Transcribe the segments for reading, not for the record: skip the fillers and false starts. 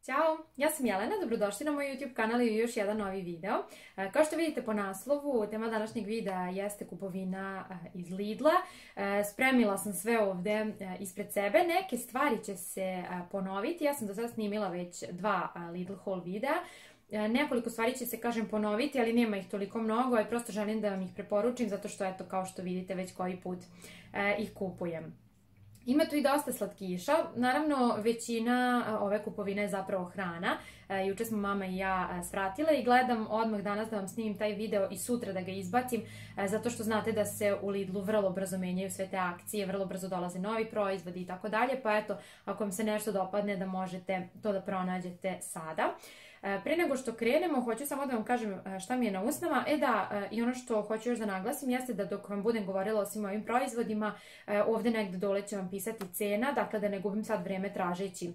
Ćao, ja sam Jelena, dobrodošli na moj YouTube kanal i još jedan novi video. Kao što vidite po naslovu, tema današnjeg videa jeste kupovina iz Lidla. Spremila sam sve ovde ispred sebe, neke stvari će se ponoviti, ja sam do sada snimila već dva Lidl haul videa. Nekoliko stvari će se, kažem, ponoviti, ali nema ih toliko mnogo, ali prosto želim da vam ih preporučim zato što, eto, kao što vidite, već koji put ih kupujem. Ima tu i dosta slatkiša, naravno većina ove kupovine je zapravo hrana. Juče smo mama i ja svratile i gledam odmah danas da vam snimim taj video i sutra da ga izbacim, zato što znate da se u Lidlu vrlo brzo menjaju sve te akcije, vrlo brzo dolaze novi proizvodi i tako dalje, pa eto, ako vam se nešto dopadne da možete to da pronađete sada. Pre nego što krenemo, hoću samo da vam kažem šta mi je na usnama. I ono što hoću još da naglasim jeste da dok vam budem govorila o svim ovim proizvodima, ovde negde dole će vam pisati cena, dakle da ne gubim sad vreme tražeći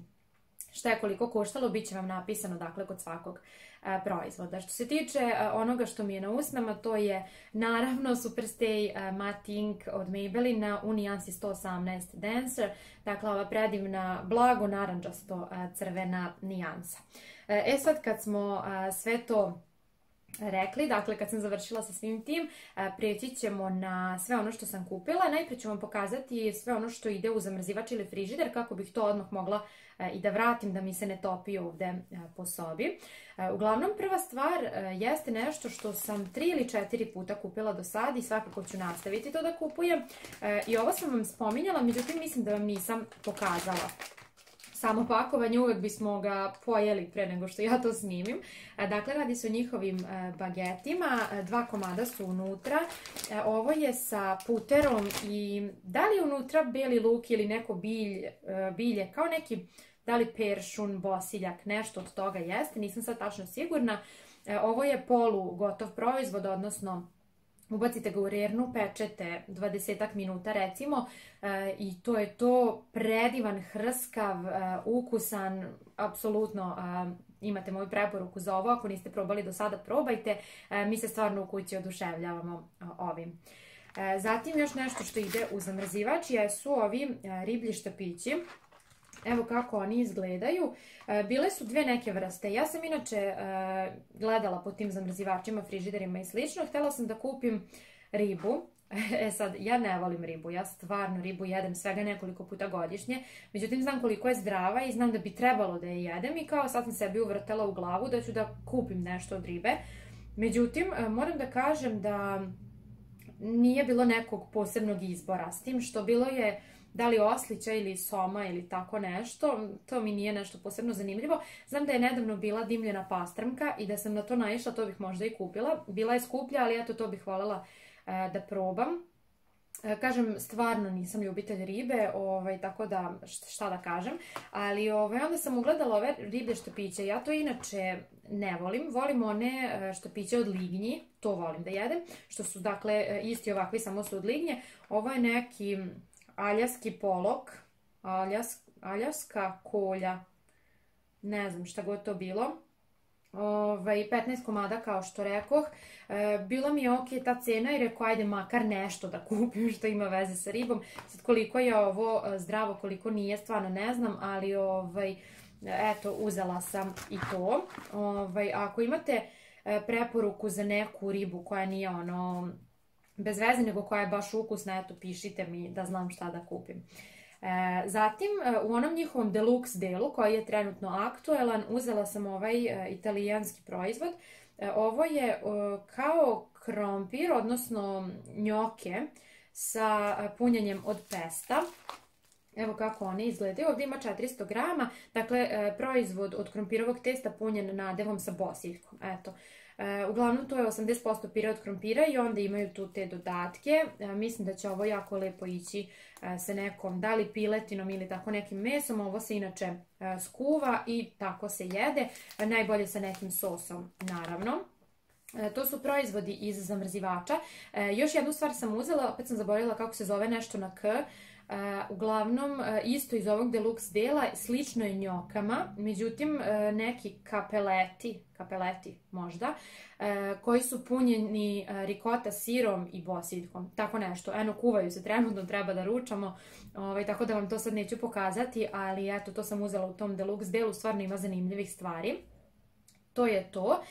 šta je koliko koštalo, bit će vam napisano dakle kod svakog proizvoda. Što se tiče onoga što mi je na usnama, to je naravno Superstay Matte Ink od Maybelline u nijansi 118 Dancer, dakle ova predivna blago naranđasto crvena nijansa. Sad kad smo sve to rekli, dakle kad sam završila sa svim tim, preći ćemo na sve ono što sam kupila. Najprije ću vam pokazati sve ono što ide u zamrzivač ili frižider, kako bih to odmah mogla i da vratim, da mi se ne topi ovde po sobi. Uglavnom, prva stvar jeste nešto što sam 3 ili 4 puta kupila do sad i svakako ću nastaviti to da kupujem. I ovo sam vam spominjala, međutim mislim da vam nisam pokazala samo pakovanje, uvek bismo ga pojeli pre nego što ja to snimim. Dakle, radi se o njihovim bagetima, 2 komada su unutra. Ovo je sa puterom i da li je unutra beli luk ili neko bilje, kao neki, da li peršun, bosiljak, nešto od toga jeste, nisam sad tačno sigurna. Ovo je polu gotov proizvod, odnosno ubacite ga u rernu, pečete 20 minuta recimo i to je to. Predivan, hrskav, ukusan, apsolutno imate moju preporuku za ovo, ako niste probali do sada probajte, mi se stvarno u kući oduševljavamo ovim. Zatim još nešto što ide u zamrzivač jesu ovi riblji štapići. Evo kako oni izgledaju. Bile su dve neke vrste. Ja sam inače gledala po tim zamrzivačima, frižiderima i slično. Htjela sam da kupim ribu. Sad, ja ne volim ribu. Ja stvarno ribu jedem svega nekoliko puta godišnje. Međutim, znam koliko je zdrava i znam da bi trebalo da je jedem. I kao sad sam sebi uvrtela u glavu da ću da kupim nešto od ribe. Međutim, moram da kažem da nije bilo nekog posebnog izbora. S tim što bilo je da li oslića ili soma ili tako nešto, to mi nije nešto posebno zanimljivo. Znam da je nedavno bila dimljena pastrmka i da sam na to naišla, to bih možda i kupila. Bila je skuplja, ali eto, to bih voljela da probam. Kažem, stvarno nisam ljubitelj ribe, tako da šta da kažem, ali onda sam ugledala ove riblje štapiće. Ja to inače ne volim, volim one štapiće od lignji, to volim da jedem, što su dakle isti ovakvi, samo su od lignje. Ovo je neki aljaski polok, aljaska kolja, ne znam šta god to bilo. 15 komada kao što rekoh. Bila mi je ok ta cena i rekao ajde makar nešto da kupim što ima veze sa ribom. Sad koliko je ovo zdravo, koliko nije, stvarno ne znam, ali eto, uzela sam i to. Ako imate preporuku za neku ribu koja nije ono bez veze, nego koja je baš ukusna, eto, pišite mi da znam šta da kupim. Zatim, u onom njihovom deluxe delu koji je trenutno aktuelan, uzela sam ovaj italijanski proizvod. Ovo je kao krompir, odnosno njoke sa punjenjem od pesta. Evo kako one izgledaju. Ovdje ima 400 grama, dakle proizvod od krompirovog testa punjen nadevom sa bosiljkom. Eto. Uglavnom to je 80% pire od krompira i onda imaju tu te dodatke. Mislim da će ovo jako lepo ići sa nekom, da li piletinom ili tako nekim mesom. Ovo se inače skuva i tako se jede. Najbolje sa nekim sosom, naravno. To su proizvodi iz zamrzivača. Još jednu stvar sam uzela, opet sam zaboravila kako se zove, nešto na K. Uglavnom, isto iz ovog deluxe dela, slično je njokama, međutim neki kapeleti možda, koji su punjeni rikota sirom i bosiljkom, tako nešto. Eno, kuvaju se, trenutno treba da ručamo, tako da vam to sad neću pokazati, ali eto, to sam uzela u tom deluxe delu, stvarno ima zanimljivih stvari. To je to.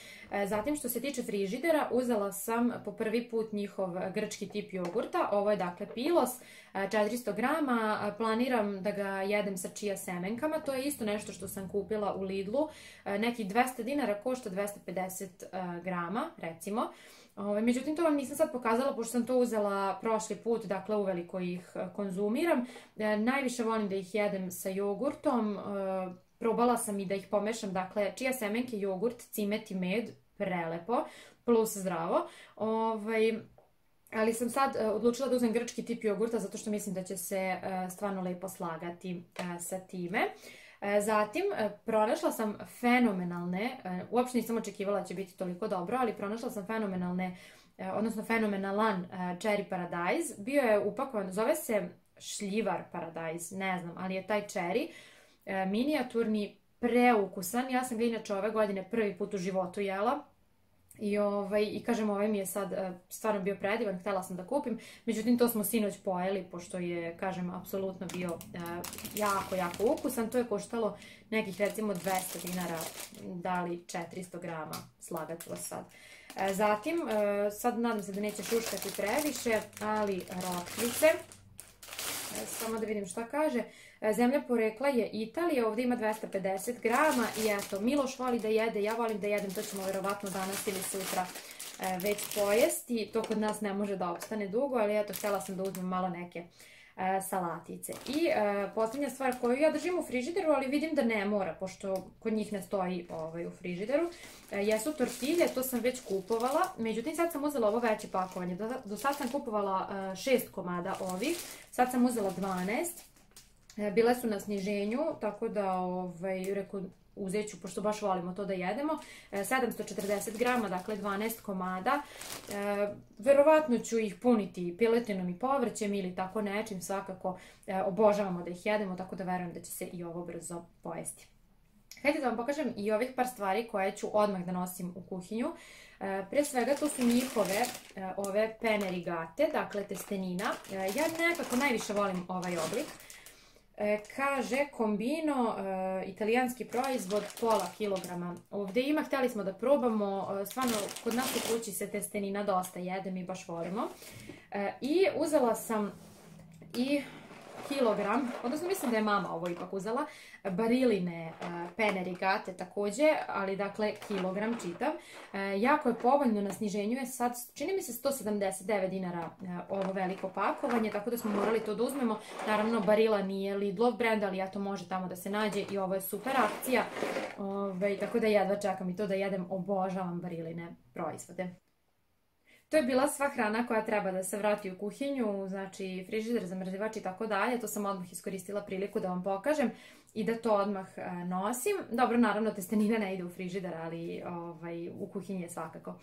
Zatim, što se tiče frižidera, uzela sam po prvi put njihov grčki tip jogurta. Ovo je dakle Pilos, 400 grama. Planiram da ga jedem sa čija semenkama. To je isto nešto što sam kupila u Lidlu. Nekih 200 dinara košta 250 grama, recimo. Međutim, to vam nisam sad pokazala, pošto sam to uzela prošli put, dakle uveliko ih konzumiram. Najviše volim da ih jedem sa jogurtom. Probala sam i da ih pomešam, dakle, čija semenke, jogurt, cimet i med, prelepo, plus zdravo. Ali sam sad odlučila da uzmem grčki tip jogurta, zato što mislim da će se stvarno lepo slagati sa time. Zatim, pronašla sam fenomenalne, uopšte nisam očekivala da će biti toliko dobro, ali pronašla sam fenomenalan cherry paradise. Bio je upakovan, zove se šljivar paradise, ne znam, ali je taj cherry minijaturni, preukusan. Ja sam ga inače ove godine prvi put u životu jela i kažem, ovaj mi je sad stvarno bio predivan, htjela sam da kupim, međutim to smo sinoć pojeli, pošto je, kažem, apsolutno bio jako ukusan. To je koštalo nekih recimo 200 dinara, da li 400 grama, slagat ću vas sad. Zatim, sad nadam se da neće šuškati previše, ali rokvice. Samo da vidim šta kaže. Zemlja porekla je Italija, ovdje ima 250 grama i eto, Miloš voli da jede, ja volim da jedem, to ćemo verovatno danas ili sutra već pojesti. To kod nas ne može da opstane dugo, ali eto, htjela sam da uzmem malo neke salatice. I posljednja stvar koju ja držim u frižideru, ali vidim da ne mora, pošto kod njih ne stoji u frižideru, jesu tortilje, to sam već kupovala, međutim sad sam uzela ovo veće pakovanje. Do sad sam kupovala 6 komada ovih, sad sam uzela 12. Bile su na sniženju, tako da reku, uzet ću, pošto baš volimo to da jedemo. 740 grama, dakle 12 komada. Verovatno ću ih puniti piletinom i povrćem ili tako nečim, svakako obožavamo da ih jedemo, tako da verujem da će se i ovo brzo pojesti. Hajde da vam pokažem i ovih par stvari koje ću odmah da nosim u kuhinju. Prije svega to su njihove ove pene rigate, dakle testenina. Ja nekako najviše volim ovaj oblik. Kaže kombino, italijanski proizvod, pola kilograma. Ovdje ima, htjeli smo da probamo, stvarno kod nas u kući se testenina dosta jede, mi baš volimo. I uzela sam i kilogram, odnosno mislim da je mama ovo ipak uzela, Bariline pene rigate također, ali dakle kilogram čitav. Jako je povoljno, na sniženju je sad, čini mi se 179 dinara ovo veliko pakovanje, tako da smo morali to da uzmemo. Naravno Barilla nije Lidlov brand, ali ja to može tamo da se nađe i ovo je super akcija, tako da jedva čekam i to da jedem, obožavam Barilline proizvode. To je bila sva hrana koja treba da se vrati u kuhinju, znači frižider, zamrzivač i tako dalje. To sam odmah iskoristila priliku da vam pokažem i da to odmah nosim. Dobro, naravno testenina ne ide u frižider, ali u kuhinji je svakako.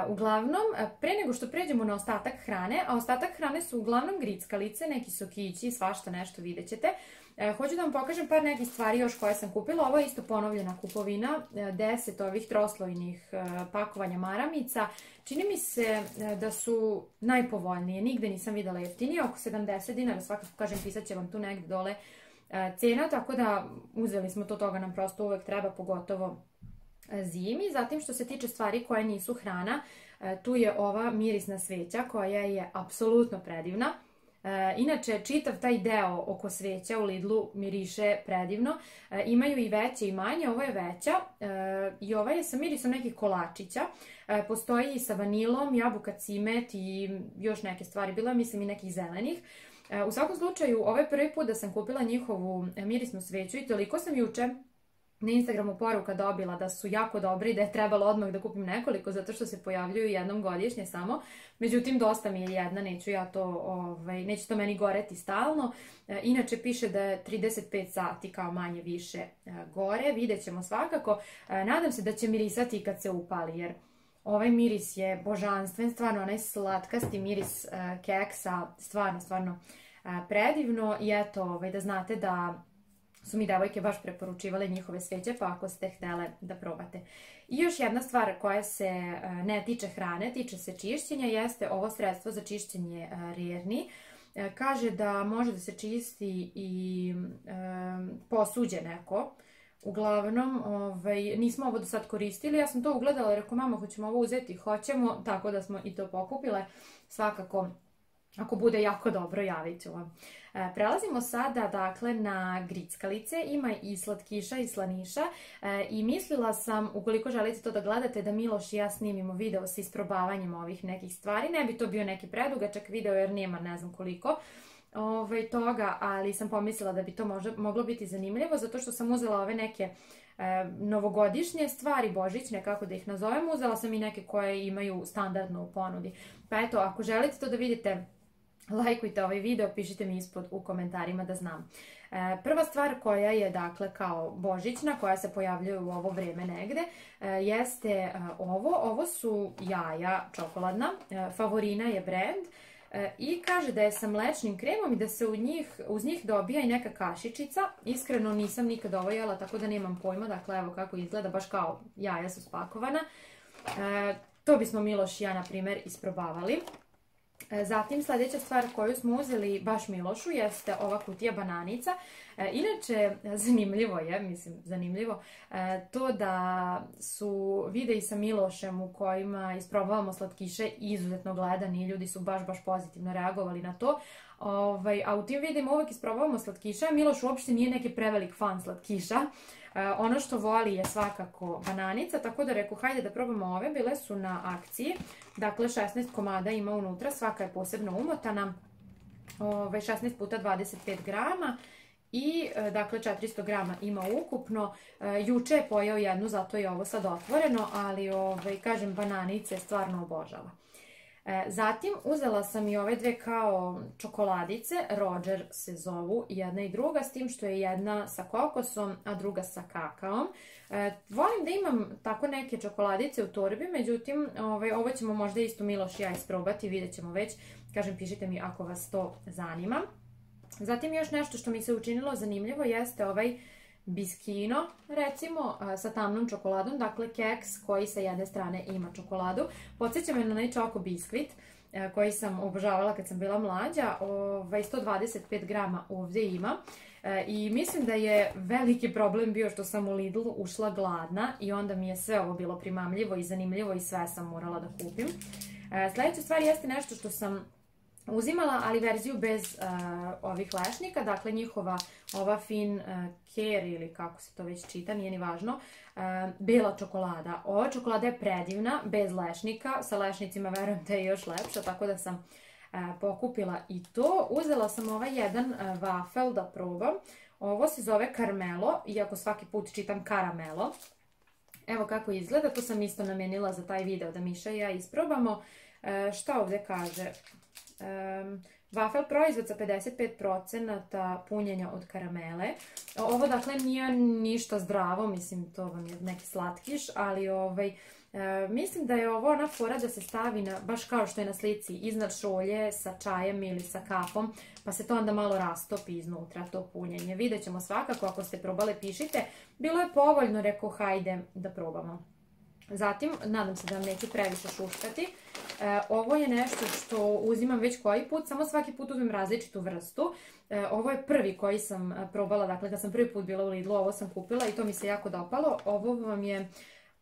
Uglavnom, pre nego što pređemo na ostatak hrane, a ostatak hrane su uglavnom grickalice, neki sokići, svašta nešto, vidjet ćete. Hoću da vam pokažem par nekih stvari još koje sam kupila. Ovo je isto ponovljena kupovina, 10 ovih troslojnih pakovanja maramica. Čini mi se da su najpovoljnije, nigde nisam videla jeftinije, oko 70 dinara, svakako kažem, pisat će vam tu negdje dole cena, tako da uzeli smo to, toga nam prosto uvek treba, pogotovo zimi. Zatim, što se tiče stvari koje nisu hrana, tu je ova mirisna sveća koja je apsolutno predivna. Inače, čitav taj deo oko sveća u Lidlu miriše predivno. Imaju i veće i manje, ovo je veća i ova je sa mirisom nekih kolačića. Postoji i sa vanilom, jabuka, cimet i još neke stvari, bilo je mislim i nekih zelenih. U svakom slučaju, ovo je prvi put da sam kupila njihovu mirisnu sveću i toliko sam juče na Instagramu poruka dobila da su jako dobri i da je trebalo odmah da kupim nekoliko, zato što se pojavljuju jednom godišnje samo. Međutim, dosta mi je jedna, neće to meni goreti stalno. Inače, piše da je 35 sati kao manje više gore, vidjet ćemo svakako. Nadam se da će mirisati kad se upali, jer ovaj miris je božanstven, stvarno onaj slatkasti miris keksa, stvarno predivno i eto, da znate da su mi devojke baš preporučivale njihove sveće, pa ako ste htele da probate. I još jedna stvar koja se ne tiče hrane, tiče se čišćenja, jeste ovo sredstvo za čišćenje rerni. Kaže da može da se čisti i posuđe neko. Uglavnom, nismo ovo do sad koristili, ja sam to ugledala, rekao mama hoćemo ovo uzeti, hoćemo, tako da smo i to pokupile. Svakako, ako bude jako dobro, javit ću vam. Prelazimo sada, dakle, na grickalice. Ima i slatkiša i slaniša i mislila sam, ukoliko želite to da gledate, da Miloš i ja snimimo video sa isprobavanjem ovih nekih stvari. Ne bi to bio neki predugačak video jer nema ne znam koliko toga, ali sam pomislila da bi to moglo biti zanimljivo, zato što sam uzela ove neke novogodišnje stvari, božićne, kako da ih nazovem, uzela sam i neke koje imaju standardno u ponudi. Pa eto, ako želite to da vidite, lajkujte ovaj video, pišite mi ispod u komentarima da znam. Prva stvar koja je, dakle, kao božićna, koja se pojavljuje u ovo vreme negde, jeste ovo. Ovo su jaja čokoladna, Favorina je brand. I kaže da je sa mlečnim kremom i da se uz njih dobija i neka kašičica. Iskreno nisam nikad ovo jela, tako da nemam pojma. Dakle, evo kako izgleda, baš kao jaja su spakovana. To bismo Miloš i ja, na primjer, isprobavali. Zatim, sljedeća stvar koju smo uzeli baš Milošu jeste ova kutija bananica. Inače, zanimljivo, to da su videi sa Milošem u kojima isprobavamo slatkiše izuzetno gledani i ljudi su baš pozitivno reagovali na to. A u tim videima uvek isprobavamo slatkiša. Miloš uopšte nije neki prevelik fan slatkiša. Ono što voli je svakako bananica, tako da rekao hajde da probamo ove, bile su na akciji. Dakle, 16 komada ima unutra, svaka je posebno umotana, 16 puta 25 grama i dakle 400 grama ima ukupno. Juče je pojeo jednu, zato je ovo sad otvoreno, ali kažem, bananice stvarno obožava. Zatim uzela sam i ove dve kao čokoladice, Roger se zovu, jedna i druga, s tim što je jedna sa kokosom, a druga sa kakaom. Volim da imam tako neke čokoladice u torbi, međutim ovo ćemo možda isto Miloš i ja isprobati, vidjet ćemo već, kažem, pišite mi ako vas to zanima. Zatim još nešto što mi se učinilo zanimljivo jeste ovaj biskino, recimo, sa tamnom čokoladom, dakle keks koji sa jedne strane ima čokoladu. Podsjeća me na onaj čoko biskvit koji sam obožavala kad sam bila mlađa, 125 grama ovdje ima. I mislim da je veliki problem bio što sam u Lidl ušla gladna i onda mi je sve ovo bilo primamljivo i zanimljivo i sve sam morala da kupim. Sljedeća stvar jeste nešto što sam uzimala, ali verziju bez ovih lešnika, dakle njihova ova fin care ili kako se to već čita, nije ni važno, bela čokolada. Ova čokolada je predivna, bez lešnika, sa lešnicima verujem da je još lepša, tako da sam pokupila i to. Uzela sam ovaj jedan vafel da probam, ovo se zove Carmelo, iako svaki put čitam karamelo. Evo kako izgleda, to sam isto namenila za taj video da Miša i ja isprobamo. Šta ovdje kaže? Vafel proizvod sa 55% punjenja od karamele. Ovo dakle nije ništa zdravo, mislim to vam je neki slatkiš, ali mislim da je ovo ona fora da se stavi baš kao što je na slici, iznad šolje sa čajem ili sa kapom, pa se to onda malo rastopi iznutra, to punjenje. Vidjet ćemo svakako, ako ste probale pišite. Bilo je povoljno, rekao hajde da probamo. Zatim, nadam se da vam neću previše šuškati. Ovo je nešto što uzimam već koji put, samo svaki put uzmem različitu vrstu. Ovo je prvi koji sam probala, dakle kad sam prvi put bila u Lidlu, ovo sam kupila i to mi se jako dopalo. Ovo vam je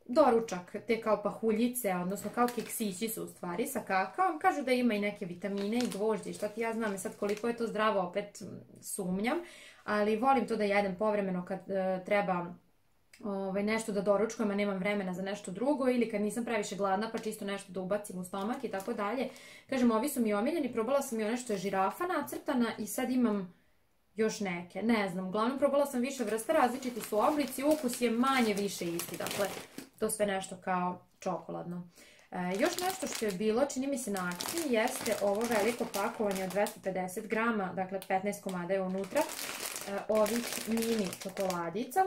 doručak, te kao pahuljice, odnosno kao keksići su u stvari sa kakaom. Kažu da ima i neke vitamine i gvožđe i šta ti ja znam, sad koliko je to zdravo, opet sumnjam, ali volim to da jedem povremeno kad treba nešto da doručkujem, a nemam vremena za nešto drugo, ili kad nisam previše gladna pa čisto nešto da ubacim u stomak i tako dalje. Kažem, ovi su mi omiljeni, probala sam i one što je žirafa nacrtana i sad imam još neke, ne znam, uglavnom probala sam više vrsta, različiti su oblici, ukus je manje više isti, dakle to sve nešto kao čokoladno. Još nešto što je bilo, čini mi se na akciji, jeste ovo veliko pakovanje od 250 grama, dakle 15 komada je unutra, ovih mini čokoladica.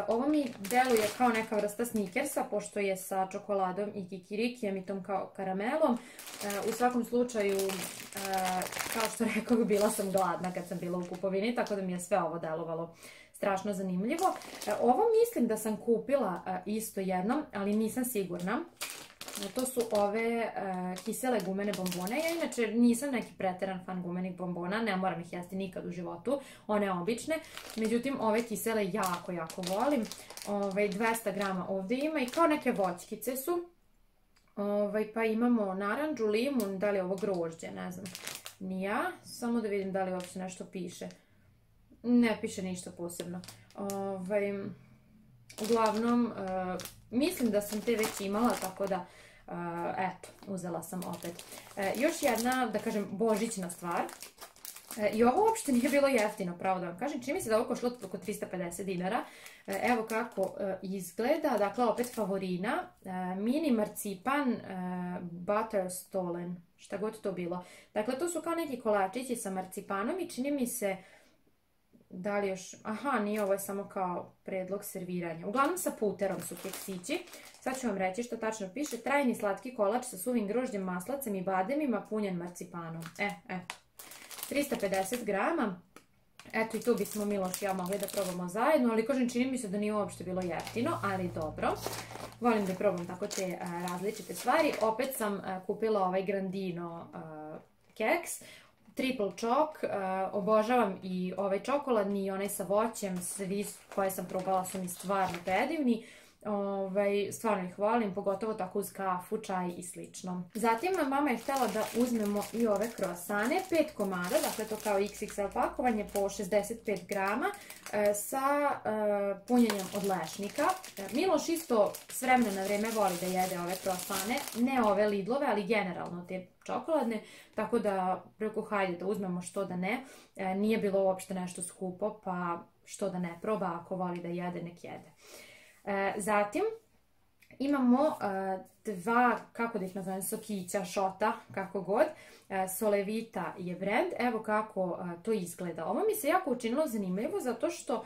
Ovo mi deluje kao neka vrsta snikersa, pošto je sa čokoladom i kikirikijem i tom kao karamelom. U svakom slučaju, kao što rekao, bila sam gladna kad sam bila u kupovini, tako da mi je sve ovo delovalo strašno zanimljivo. Ovo mislim da sam kupila isto jednom, ali nisam sigurna. To su ove kisele gumene bombone. Ja inače nisam neki preteran fan gumenih bombona, ne moram ih jesti nikad u životu, one obične. Međutim, ove kisele jako, jako volim. 200 grama ovdje ima i kao neke voćkice su. Pa imamo naranđu, limun, da li je ovo grožđe, ne znam. Ni ja, samo da vidim da li uopće nešto piše. Ne piše ništa posebno. Uglavnom, mislim da sam te već imala, tako da, eto, uzela sam opet. Još jedna, da kažem, božićna stvar. I ovo uopšte nije bilo jeftino, pravo da vam kažem. Čini mi se da ovo košlo oko 350 dinara. Evo kako izgleda. Dakle, opet Favorina. Mini marcipan Butterstollen. Šta god to bilo. Dakle, to su kao neki kolačići sa marcipanom i čini mi se... Da li još... Aha, nije, ovo je samo kao predlog serviranja. Uglavnom sa puterom su keksići. Sad ću vam reći što tačno piše. Trajni slatki kolač sa suvim grožđem, maslacem i bademima punjen marcipanom. 350 grama. Eto i tu bismo Miloš i ja mogli da probamo zajedno, ali kažem, čini mi se da nije uopšte bilo jeftino, ali dobro. Volim da probam tako te različite stvari. Opet sam kupila ovaj Grandino keks. Triple čok, obožavam i ovaj čokoladni i onaj sa voćem, svi koje sam probala su mi stvarno predivni. Stvarno ih volim, pogotovo tako uz kafu, čaj i slično. Zatim mama je htjela da uzmemo i ove kroasane, 5 komada, dakle to kao XXL pakovanje po 65 grama sa punjenjem od lešnika. Miloš isto s vremena na vreme voli da jede ove kroasane, ne ove Lidlove, ali generalno te čokoladne, tako da preko hajde da uzmemo, što da ne. Nije bilo uopšte nešto skupo, pa što da ne proba, ako voli da jede, nek jede. Zatim imamo dva, kako da ih nazovem, sokića, šota, kako god. Solevita je brand. Evo kako to izgleda. Ovo mi se jako učinilo zanimljivo zato što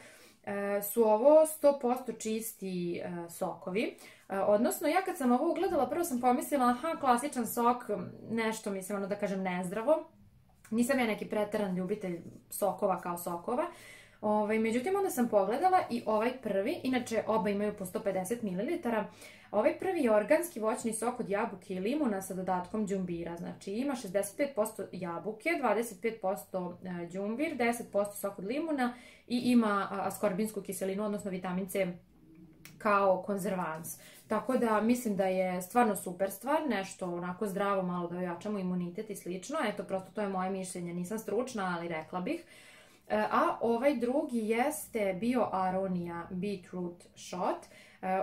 su ovo 100% čisti sokovi. Odnosno, ja kad sam ovo ugledala, prvo sam pomislila, aha, klasičan sok, nešto, mislim, ono da kažem, nezdravo. Nisam ja neki preteran ljubitelj sokova kao sokova. Međutim, onda sam pogledala i ovaj prvi, inače oba imaju po 150 ml. Ovaj prvi je organski voćni sok od jabuke i limuna sa dodatkom đumbira. Znači ima 65% jabuke, 25% đumbir, 10% sok od limuna i ima askorbinsku kiselinu, odnosno vitamin C kao konzervans. Tako da mislim da je stvarno super stvar, nešto onako zdravo, malo da ojačamo imunitet i slično. Eto, prosto to je moje mišljenje, nisam stručna, ali rekla bih. A ovaj drugi jeste Bio Aronia Beetroot Shot.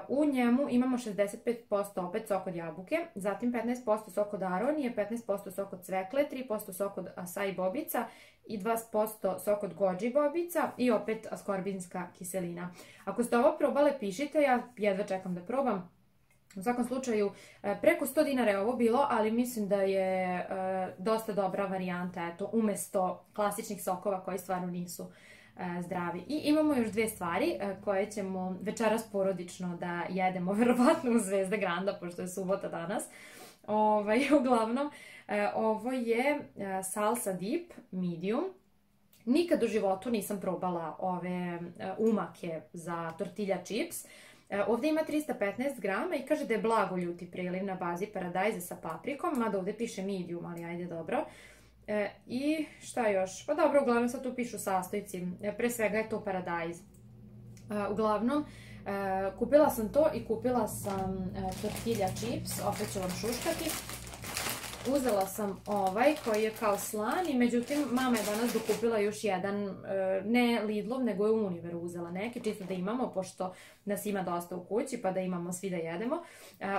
U njemu imamo 65% opet sok od jabuke, zatim 15% sok od aronije, 15% sok od cvekle, 3% sok od acai bobica i 2% sok od goji bobica i opet askorbinska kiselina. Ako ste ovo probale, pišite, ja jedva čekam da probam. U svakom slučaju, preko 100 dinara je ovo bilo, ali mislim da je dosta dobra varijanta, eto, umjesto klasičnih sokova koji stvarno nisu zdravi. I imamo još dve stvari koje ćemo večeras porodično da jedemo, verovatno u Zvezda Granda, pošto je subota danas. Uglavnom, ovo je salsa dip medium. Nikad u životu nisam probala ove umake za tortilla chips. Ovdje ima 315 grama i kaže da je blago ljuti priliv na bazi paradajza sa paprikom, mada ovdje piše medium, ali ajde dobro. I šta još? Pa dobro, uglavnom sad tu pišu sastojci, pre svega je to paradajz. Uglavnom, kupila sam to i kupila sam tortilla chips, opet ću vam šuškati. Uzela sam ovaj koji je kao slan i međutim mama je danas dokupila još jedan, ne Lidlov, nego je Univer uzela neki, čisto da imamo, pošto nas ima dosta u kući, pa da imamo svi da jedemo.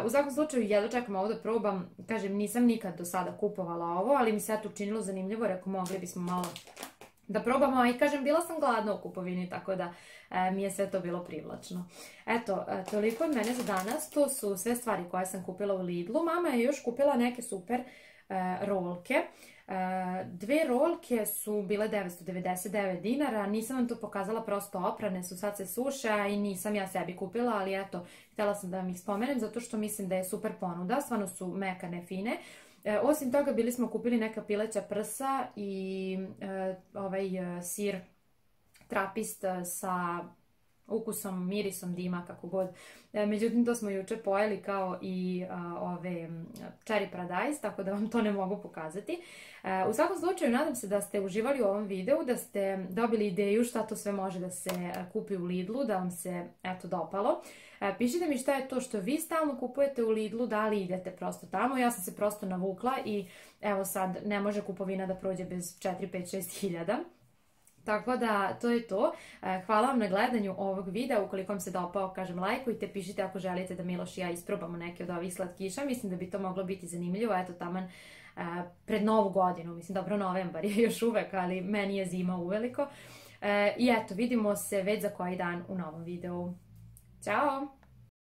U svakom slučaju jedno čekam ovo da probam, kažem, nisam nikad do sada kupovala ovo, ali mi se eto učinilo zanimljivo, rekao mogli bismo malo da probamo, i kažem, bila sam gladna u kupovini, tako da mi je sve to bilo privlačno. Eto, toliko od mene za danas, to su sve stvari koje sam kupila u Lidlu. Mama je još kupila neke super rolke. Dve rolke su bile 999 dinara, nisam vam to pokazala, prosto oprane su, sad se suše, a i nisam ja sebi kupila, ali eto, htjela sam da vam ih spomenem zato što mislim da je super ponuda, stvarno su mekane, fine. Osim toga bili smo kupili neka pileća prsa i sir trapist sa ukusom, mirisom dima, kako god. Međutim, to smo juče pojeli kao i ove cherry paradise, tako da vam to ne mogu pokazati. U svakom slučaju, nadam se da ste uživali u ovom videu, da ste dobili ideju šta to sve može da se kupi u Lidlu, da vam se eto dopalo. Pišite mi šta je to što vi stalno kupujete u Lidlu, da li idete prosto tamo. Ja sam se prosto navukla i evo sad ne može kupovina da prođe bez 4, 5, 6 hiljada. Tako da, to je to. Hvala vam na gledanju ovog videa. Ukoliko vam se dopao, kažem, lajkujte, pišite ako želite da Miloš i ja isprobamo neke od ovih slatkiša. Mislim da bi to moglo biti zanimljivo. Eto, taman pred Novu godinu. Mislim, dobro, novembar je još uvek, ali meni je zima uveliko. I eto, vidimo se već za koji dan u novom videu. Ćao!